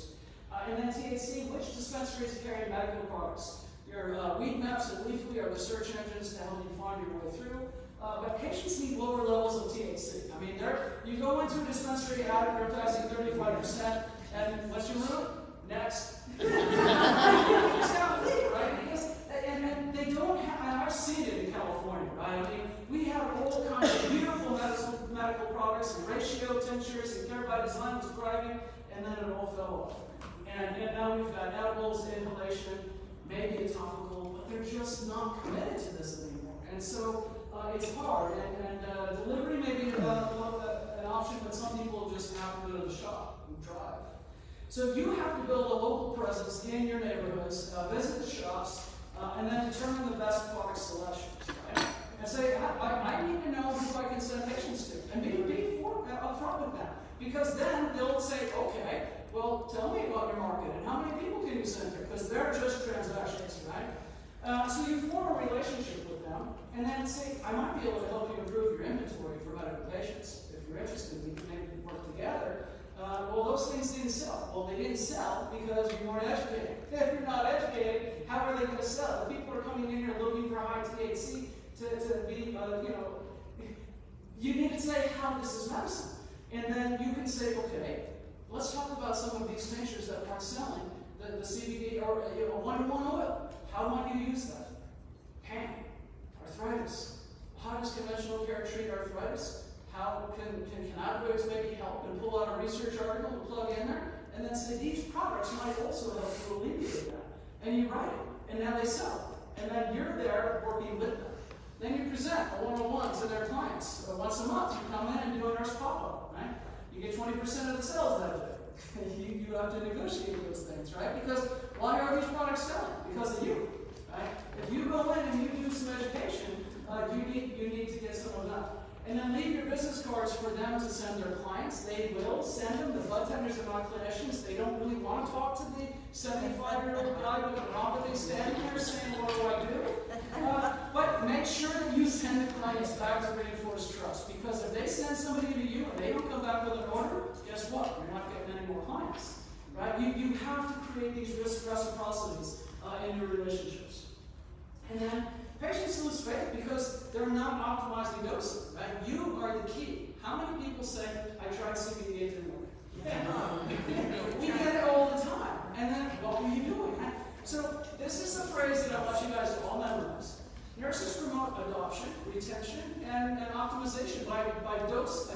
And then THC, which dispensaries carry medical products? Your weed maps and Leafly are the search engines to help you find your way through. But patients need lower levels of THC. I mean, you go into a dispensary advertising 35%, and what's your limit? Next. You just have to leave, right? Because, and they don't have, and I've seen it in California, right? I mean, we have all kinds of beautiful medical products and ratio tinctures and care by design was thriving, and then it all fell off. And now we've got edibles, inhalation, maybe a topical, but they're just not committed to this anymore. And so it's hard, and delivery may be an option, but some people just have to go to the shop and drive. So you have to build a local presence in your neighborhoods, visit the shops, and then determine the best product selections, right? And say, I need to know who I can send patients to, and be upfront with them. Because then they'll say, okay, well, tell me about your market, and how many people can you send here? Because they're just transactions, right? So you form a relationship with them, and then say, I might be able to help you improve your inventory for medical patients. If you're interested, we can maybe work together. Well, those things didn't sell. Well, they didn't sell because you weren't educated. If you're not educated, how are they going to sell? If people are coming in here looking for high THC to be, you need to say how this is medicine. And then you can say, okay, let's talk about some of these tinctures that aren't selling, the CBD or a one-to-one oil. How might you use that? Pain, arthritis. How does conventional care treat arthritis? How can cannabinoids maybe help, and pull out a research article to plug in there, and then say these products might also help to alleviate that. And you write it, and now they sell. And then you're there working with them. Then you present a one-on-one to their clients. Once a month, you come in and do a nurse pop-up, right? You get 20% of the sales that day. You have to negotiate those things, right? Because why are these products selling? Because of you, right? If you go in and you do some education, you need to get some of that. And then leave your business cards for them to send their clients. They will send them. The bud tenders are not clinicians. They don't really want to talk to the 75-year-old guy with a neuropathy standing there saying, what do I do? But make sure that you send the clients back to reinforce trust. Because if they send somebody to you and they don't come back with an order, guess what? You're not getting any more clients. Right? You have to create these reciprocities in your relationships. And then patients lose faith because they're not optimizing dosing, right? You are the key. How many people say, I tried CBD, it didn't work? We get it all the time. And then, what were you doing? So this is the phrase that I want you guys to all memorize. Nurses promote adoption, retention, and optimization by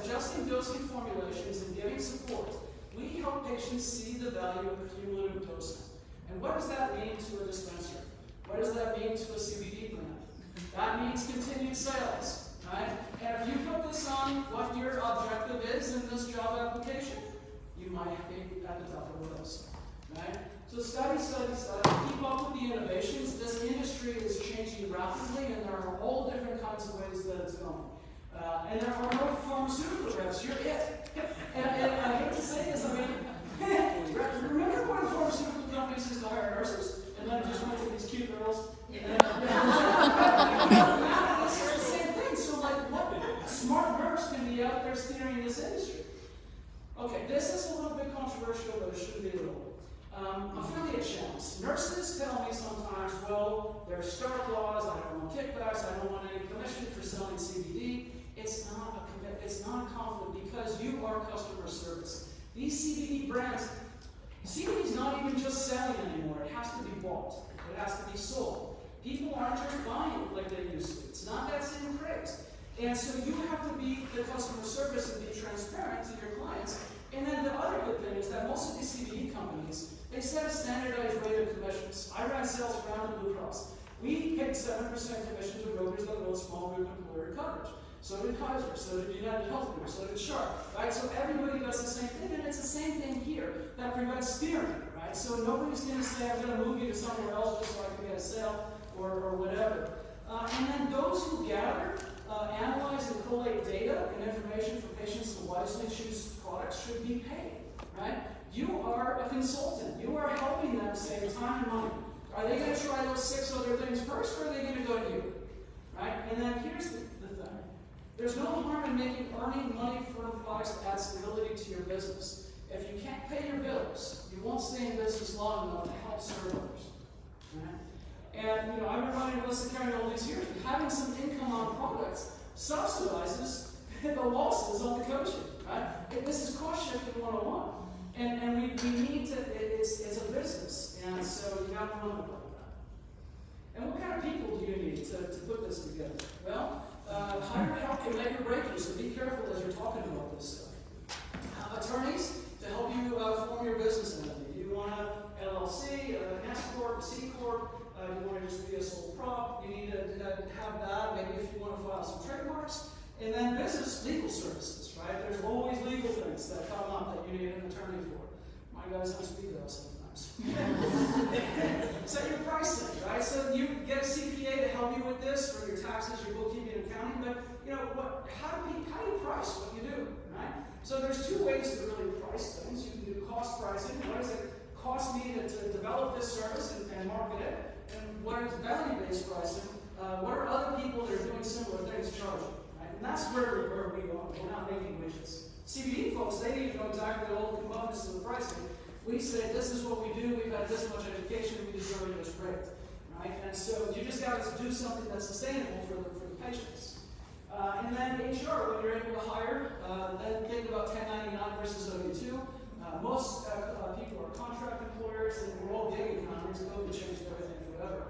adjusting dosing formulations and giving support. We help patients see the value of cumulative dosing. And what does that mean to a dispenser? What does that mean to a CBD brand? That means continued sales, right? And if you put this on what your objective is in this job application, you might be at the top of the list, right? So study, keep up with the innovations. This industry is changing rapidly, and there are all different kinds of ways that it's going. And there are no pharmaceutical reps, you're it. And I hate to say this, I mean, remember when pharmaceutical companies used to hire nurses? And then it just went to these cute girls? And it's the same thing. So like, what smart nurse can be out there steering this industry? Okay, this is a little bit controversial, but it shouldn't be at all. Affiliate channels. Nurses tell me sometimes, well, there are stark laws, I don't want kickbacks, I don't want any commission for selling CBD. It's not a conflict because you are customer service. These CBD brands, CBD is not even just selling anymore. It has to be bought. It has to be sold. People aren't just buying it like they used to. It's not that same craze. And so you have to be the customer service and be transparent to your clients. And then the other good thing is that most of these CBD companies, they set a standardized rate of commissions. I ran sales around the Blue Cross. We paid 7% commission to brokers that wrote small group employer coverage. So did Kaiser, so did United Health Group, so did Sharp, right? So everybody does the same thing, and it's the same thing here that prevents steering, right? So nobody's going to say, I'm going to move you to somewhere else just so I can get a sale or whatever. And then those who gather, analyze, and collate data and information for patients to wisely choose products should be paid, right? You are a consultant. You are helping them save time and money. Are they going to try those 6 other things first, or are they going to go to you, right? And then here's the thing. There's no harm in earning money for products to add stability to your business. If you can't pay your bills, you won't stay in business long enough to help serve others, right? And I've been running Elisabeth all these years. Having some income on products subsidizes the losses on the coaching, right? This is cost shifting 101. And we need to, it's a business, and so you have to run about that. And what kind of people do you need to put this together? Well, higher help can make or break you, so be careful as you're talking about this stuff. Attorneys to help you form your business entity. You want an LLC, an S Corp, a C Corp, you want to just be a sole prop, you need to have that, maybe if you want to file some trademarks. And then business legal services, right? There's always legal things that come up that you need an attorney for. My guys on speed dial sometimes. Set your pricing, right? So you get a CPA to help you with this for your taxes, your bookkeeping and accounting, but how do you price what you do, right? So there's 2 ways to really price things. You can do cost pricing. What does it cost me to develop this service and market it? And what is value-based pricing? What are other people that are doing similar things charging? And that's where we are. We're not making widgets. CBD folks, they need to know exactly all the components of the pricing. We say, this is what we do, we've had this much education, we deserve this rate. Right? And so you just got to do something that's sustainable for the patients. And then HR, when you're able to hire, then think about 1099 versus W2. Most people are contract employers, and we're all gig economies. COVID changed everything forever.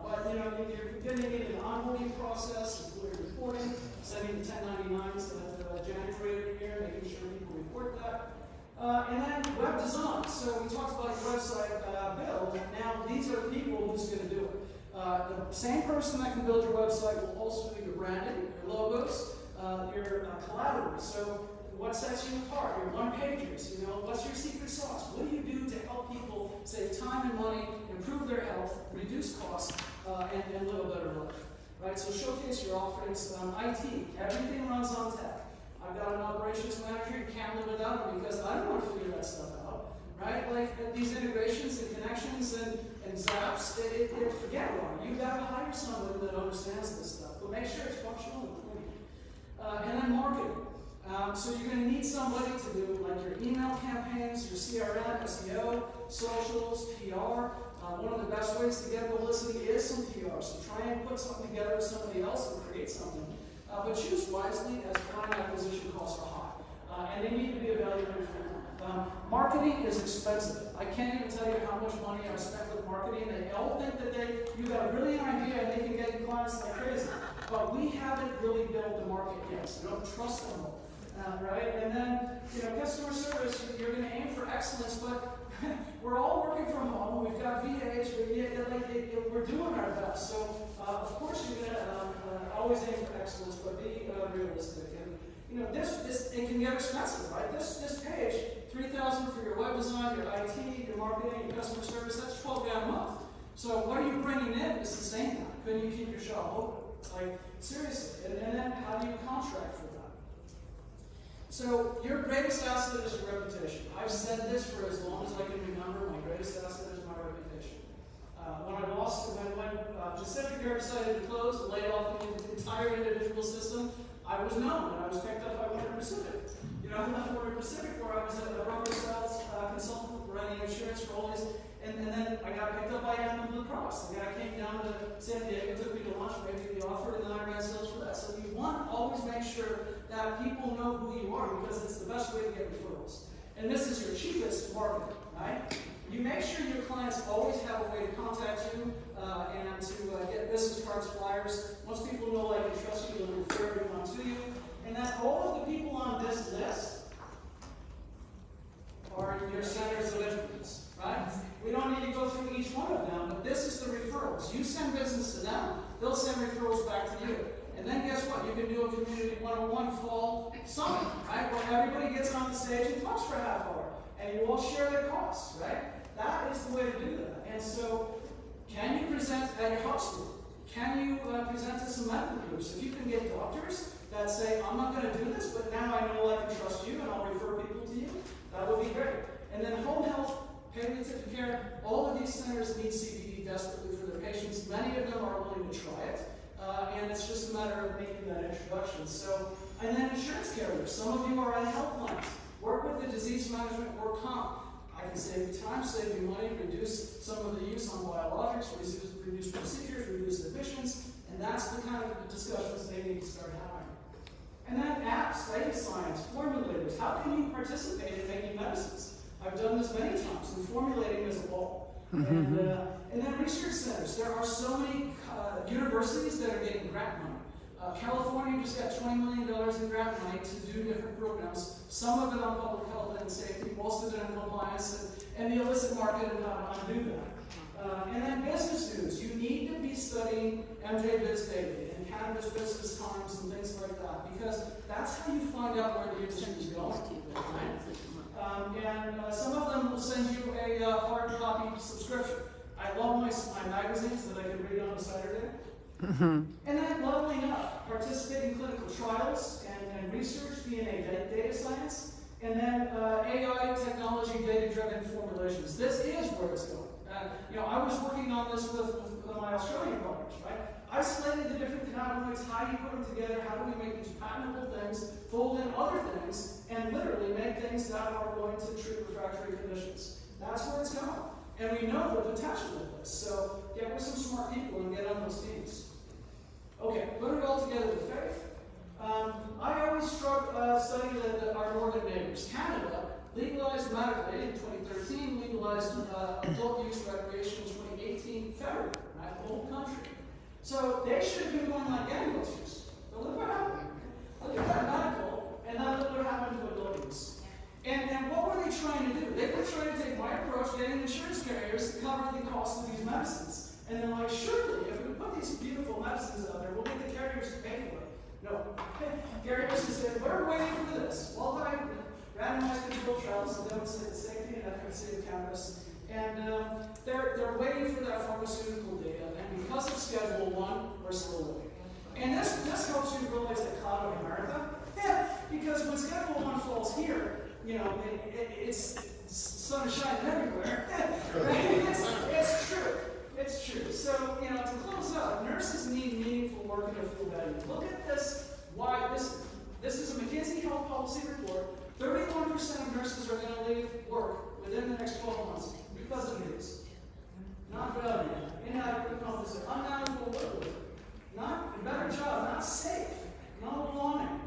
But you're getting into the onboarding process, employer reporting, sending the 1099s to January every year, making sure people report that. And then web design. So we talked about your website build. Now these are the people who's going to do it. The same person that can build your website will also do your branding, your logos, your collateral. So what sets you apart? Your one-pagers. What's your secret sauce? What do you do to help people save time and money, improve their health, reduce costs, and live a better life? Right? So showcase your offerings. IT. Everything runs on tech. I've got an operations manager. You can't live without them because I don't want to figure that stuff out. Right? Like these integrations and connections and zaps, forget about it. You've got to hire someone that understands this stuff. But make sure it's functional and clean. And then marketing. So you're going to need somebody to do like your email campaigns, your CRM, SEO, socials, PR. One of the best ways to get publicity is some PR. So try and put something together with somebody else and create something. But choose wisely, as client acquisition costs are high. And they need to be evaluated frequently. Marketing is expensive. I can't even tell you how much money I've spent with marketing. They all think that you got a brilliant idea and they can get you clients like crazy. But we haven't really built the market yet, so don't trust them all. Right? And then, customer service, you're going to aim for excellence, but we're all working from home. We've got VAs, we're doing our best. So, of course, you're going to always aim for excellence, but be realistic. And, it can get expensive, right? This page, $3,000 for your web design, your IT, your marketing, your customer service, that's $12,000 a month. So, what are you bringing in to sustain that? Couldn't you keep your shop open? Like, seriously. And then, how do you contract for that? So, your greatest asset is your reputation. I've said this for as long as I can remember. My greatest asset is my reputation. When Pacific Air decided to close and lay off the entire individual system, I was known and I was picked up by Warner Pacific. I left Warner Pacific where I was a rubber sales consultant running insurance for all these, and then I got picked up by Anthem Blue Cross. The guy came down to San Diego, took me to lunch, made me the offer, and then I ran sales for that. So you want to always make sure that people know who you are because it's the best way to get referrals. And this is your cheapest marketing, right? You make sure your clients always have a way to contact you and to get business cards, flyers. Once people know, like, and trust you, they'll refer everyone to you. And that all of the people on this list are your centers of influence, right? We don't need to go through each one of them, but this is the referrals. You send business to them, they'll send referrals back to you. And then guess what? You can do a community 101 fall summit, right? Where everybody gets on the stage and talks for a half hour. And you all share their costs, right? That is the way to do that. And so, can you present at your hospital? Can you present to some medical groups? If you can get doctors that say, I'm not going to do this, but now I know I can trust you and I'll refer people to you, that would be great. And then home health, palliative care, all of these centers need CBD desperately for their patients. Many of them are willing to try it. And it's just a matter of making that introduction. So, and then insurance carriers. Some of you are on health plans. Work with the disease management or comp. I can save you time, save you money, reduce some of the use on biologics, reduce procedures, reduce admissions, and that's the kind of discussions they need to start having. And then apps, data science, formulators. How can you participate in making medicines? I've done this many times, and formulating is a ball. And then research centers. There are so many universities that are getting grant money. California just got $20 million in grant money to do different programs, some of it on public health and safety, most of it on compliance and the illicit market and how to undo that. And then business news. You need to be studying MJ Biz Daily and Cannabis Business Times and things like that, because that's how you find out where the industry is going. And some of them will send you a hard copy subscription. I love my magazines that I can read on a Saturday. And then, lovely enough, participate in clinical trials and research, DNA data science, and then AI technology data-driven formulations. This is where it's going. I was working on this with my Australian partners, right? Isolated the different cannabinoids, how do you put them together, how do we make these patentable things, fold in other things, and literally make things that are going to treat refractory conditions. That's where it's going. And we know the potential of this. So get with some smart people and get on those teams. Okay, put it all together with faith. I always study our northern neighbors. Canada legalized medically in 2013, legalized adult use recreation in 2018, federally, right? The whole country. So they should have been going like anybody's use. But look what happened. Look at that medical, and then look what happened to adult use. And what were they trying to do? They were trying to take my approach, getting insurance carriers to cover the cost of these medicines. And they're like, surely, if we put these beautiful medicines out there, we'll get the carriers to pay for it. No. Carriers said, we're waiting for this. Randomized controlled trials to demonstrate the safety and efficacy of cannabis. And they're waiting for that pharmaceutical data. And because of Schedule 1, we're still waiting. And this helps you realize the cloud of America. Yeah, because when Schedule 1 falls here, it's sun is shining everywhere. It's true. It's true. So, to close out, nurses need meaningful work and a full value. Look at this. Why this is a McKinsey Health Policy because of use. Not failure, inadequate officer, unmanageable workload, not a better job, not safe, not belonging.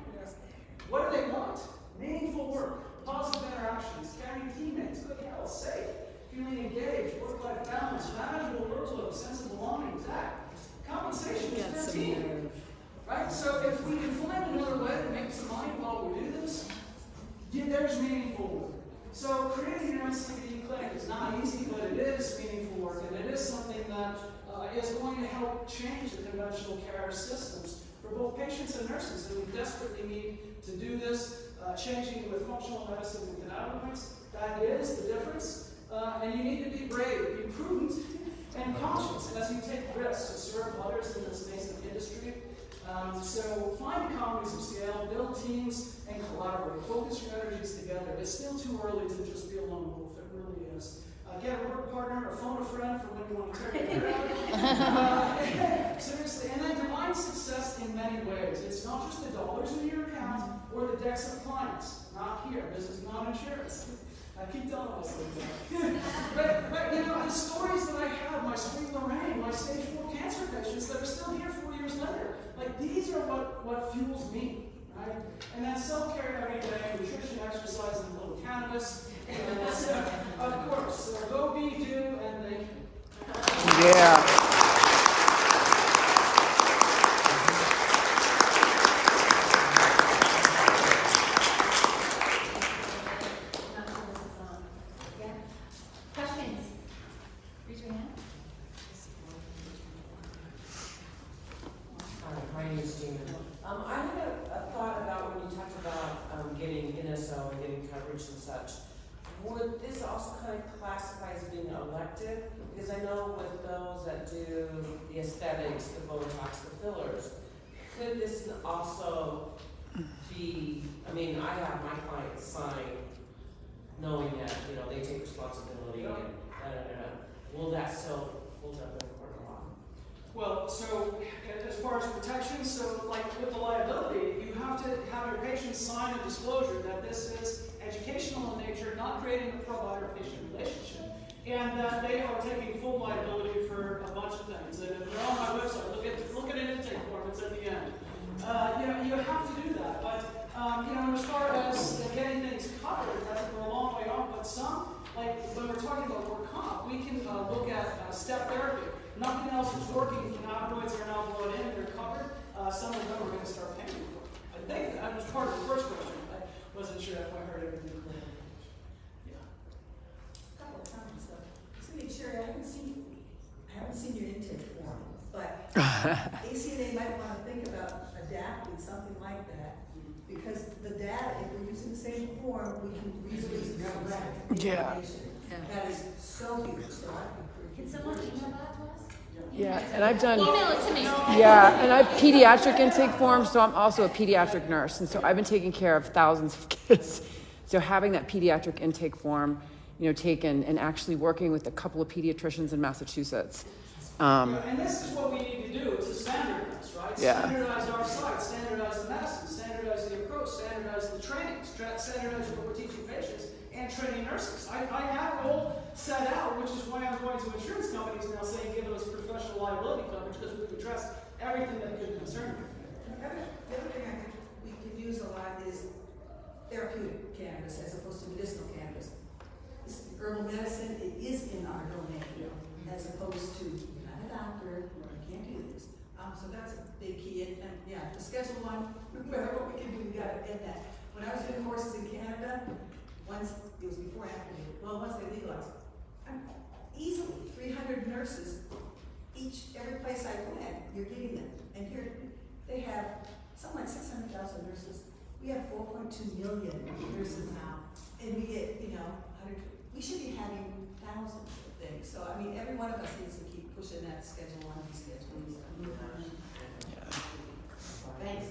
What do they want? Meaningful work, positive interactions, caring teammates, good health, safe, feeling engaged, work-life balance, manageable workload, sense of belonging, exact. Compensation is their team. Right? So if we can find another way to make some money while we do this, there's meaningful work. So creating your own CBD clinic is not easy, but it is meaningful work, and it is something that is going to help change the conventional care systems for both patients and nurses. And we desperately need to do this, changing with functional medicine and cannabinoids. That is the difference. And you need to be brave, be prudent, and conscious as you take risks to serve others in this nascent industry. So find economies of scale, build teams, and collaborate. Focus your energies together. It's still too early to just be a lone wolf. It really is. Get a work partner or phone a friend for when you want to tear your hair out. Seriously, and then define success in many ways. It's not just the dollars in your account or the decks of clients. Not here. This is not insurance. I keep telling myself that. but you know, the stories that I have, my sweet Lorraine, my stage 4 cancer patients that are still here 4 years later, like these are what fuels me, right? And then self-care every day, nutrition, exercise, and a little cannabis. And of course, so go be, do, and thank you. Yeah. Questions? Raise your hand. Hi, my name is Damon. I had a thought about when you talked about getting NSO and getting coverage and such. Would this also kind of classify as being elective? Because I know with those that do the aesthetics, the Botox, the fillers, could this also be, I mean, I have my clients sign knowing that, you know, they take responsibility and will that still hold up in court a lot? Well, so as far as protection, so like with the liability, you have to have your patients sign a disclosure that this is educational in nature, not creating a provider-patient relationship, and that they are taking full liability for a bunch of things. And if they're on my website, look at an intake form, it's at the end. You know, you have to do that. But you know, as far as getting things covered, we're a long way off. But some, like when we're talking about work comp, we can look at step therapy. Nothing else is working. Cannabinoids are now brought in; they're covered. Some of them we're going to start paying for. I think that was part of the first question. I wasn't sure if I heard everything clearly. Yeah. A couple of times, though. So, Sherry, I haven't seen your intake form, but ACNA might want to think about adapting something like that, because the data, if we're using the same form, we can reasonably correct the Yeah. information. That is so huge. So Can someone email that to us? Yeah, and I've done. Email it to me. Yeah, and I have pediatric intake forms, so I'm also a pediatric nurse, and so I've been taking care of thousands of kids. So having that pediatric intake form, you know, taken and actually working with a couple of pediatricians in Massachusetts. And this is what we need to do to standardize, right? Yeah. Standardize our site, standardize the medicine, standardize the approach, standardize the training, standardize what we're teaching patients and training nurses. I have it all set out, which is why I'm going to insurance companies now saying give us professional liability coverage, because we've addressed everything that could concern me. the other thing I think we could use a lot is therapeutic cannabis as opposed to medicinal cannabis. This herbal medicine, it is in our domain, as opposed to, you're not a doctor, you can't do this. So that's a big key. And yeah, the Schedule 1, no matter what we can do, we gotta get that. When I was doing courses in Canada, once, it was before and after, once they legalized, easily 300 nurses, every place I went, you're getting them. And here, they have something like 600,000 nurses. We have 4.2 million nurses now. And we get, you know, 100, we should be having thousands of things. So, I mean, every one of us needs to keep pushing that Schedule 1 and Schedule 2. Thanks.